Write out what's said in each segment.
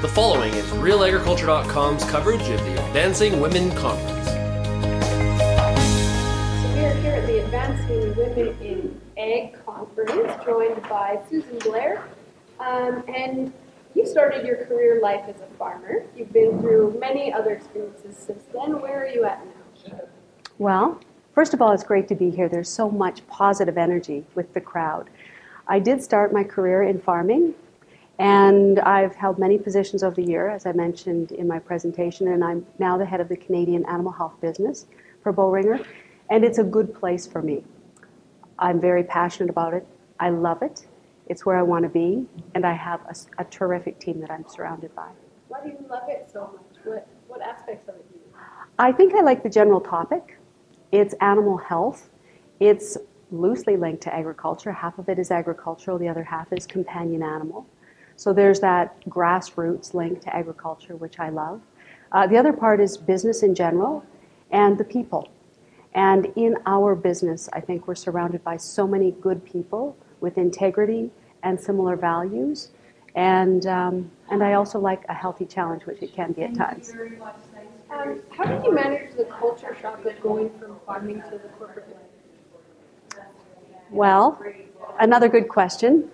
The following is RealAgriculture.com's coverage of the Advancing Women Conference. So we are here at the Advancing Women in Ag Conference, joined by Susan Blair. And you started your career life as a farmer. You've been through many other experiences since then. Where are you at now? Well, first of all, it's great to be here. There's so much positive energy with the crowd. I did start my career in farming, and I've held many positions over the year, as I mentioned in my presentation, and I'm now the head of the Canadian animal health business for Boehringer, and it's a good place for me. I'm very passionate about it. I love it. It's where I want to be, and I have a terrific team that I'm surrounded by. Why do you love it so much? What aspects of it do you like? I think I like the general topic. It's animal health. It's loosely linked to agriculture. Half of it is agricultural, the other half is companion animal. So there's that grassroots link to agriculture, which I love. The other part is business in general and the people. And in our business, I think we're surrounded by so many good people with integrity and similar values. And I also like a healthy challenge, which it can be at times. How did you manage the culture shock of going from farming to the corporate life? Well, another good question.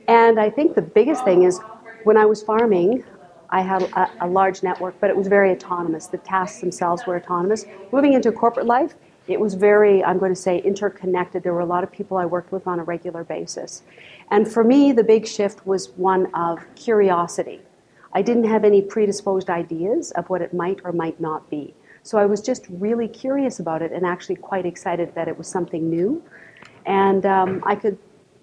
And I think the biggest thing is when I was farming, I had a large network, but it was very autonomous. The tasks themselves were autonomous. Moving into corporate life, it was very, I'm going to say, interconnected. There were a lot of people I worked with on a regular basis. And for me, the big shift was one of curiosity. I didn't have any predisposed ideas of what it might or might not be. So I was just really curious about it and actually quite excited that it was something new. And I could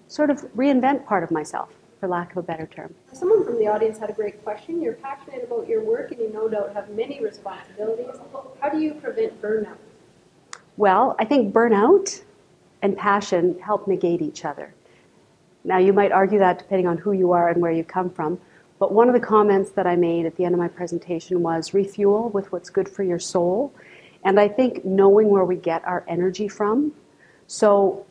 sort of reinvent part of myself, for lack of a better term. Someone from the audience had a great question. You're passionate about your work and you no doubt have many responsibilities. How do you prevent burnout? Well, I think burnout and passion help negate each other. Now, you might argue that depending on who you are and where you come from, but one of the comments that I made at the end of my presentation was refuel with what's good for your soul. And I think knowing where we get our energy from. So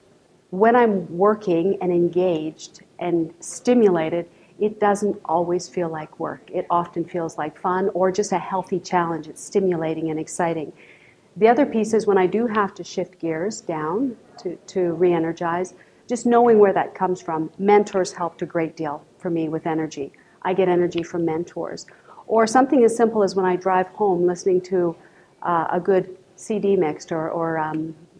when I'm working and engaged and stimulated, it doesn't always feel like work. It often feels like fun or just a healthy challenge. It's stimulating and exciting. The other piece is when I do have to shift gears down to re-energize, just knowing where that comes from. Mentors helped a great deal for me with energy. I get energy from mentors. Or something as simple as when I drive home listening to a good CD mixed or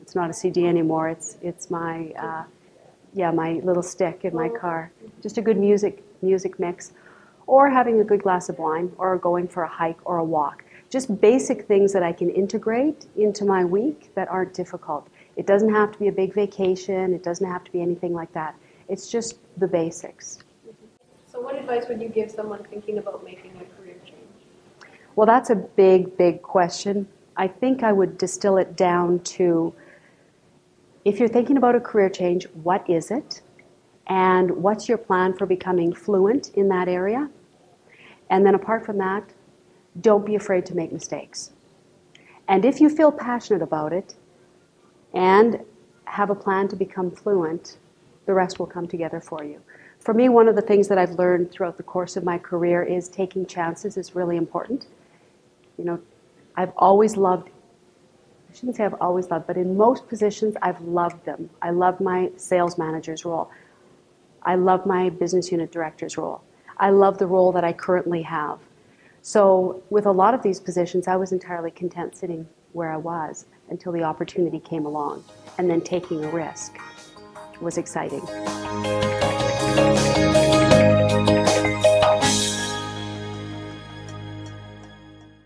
it's not a CD anymore, it's my my little stick in my car. Just a good music mix. Or having a good glass of wine or going for a hike or a walk. Just basic things that I can integrate into my week that aren't difficult. It doesn't have to be a big vacation. It doesn't have to be anything like that. It's just the basics. So what advice would you give someone thinking about making a career change? Well, that's a big, big question. I think I would distill it down to, if you're thinking about a career change, what is it? And what's your plan for becoming fluent in that area? And then apart from that, don't be afraid to make mistakes. And if you feel passionate about it and have a plan to become fluent, the rest will come together for you. For me, one of the things that I've learned throughout the course of my career is taking chances is really important. You know, I've always loved, I shouldn't say I've always loved, but in most positions, I've loved them. I love my sales manager's role. I love my business unit director's role. I love the role that I currently have. So with a lot of these positions, I was entirely content sitting where I was until the opportunity came along. And then taking a risk was exciting.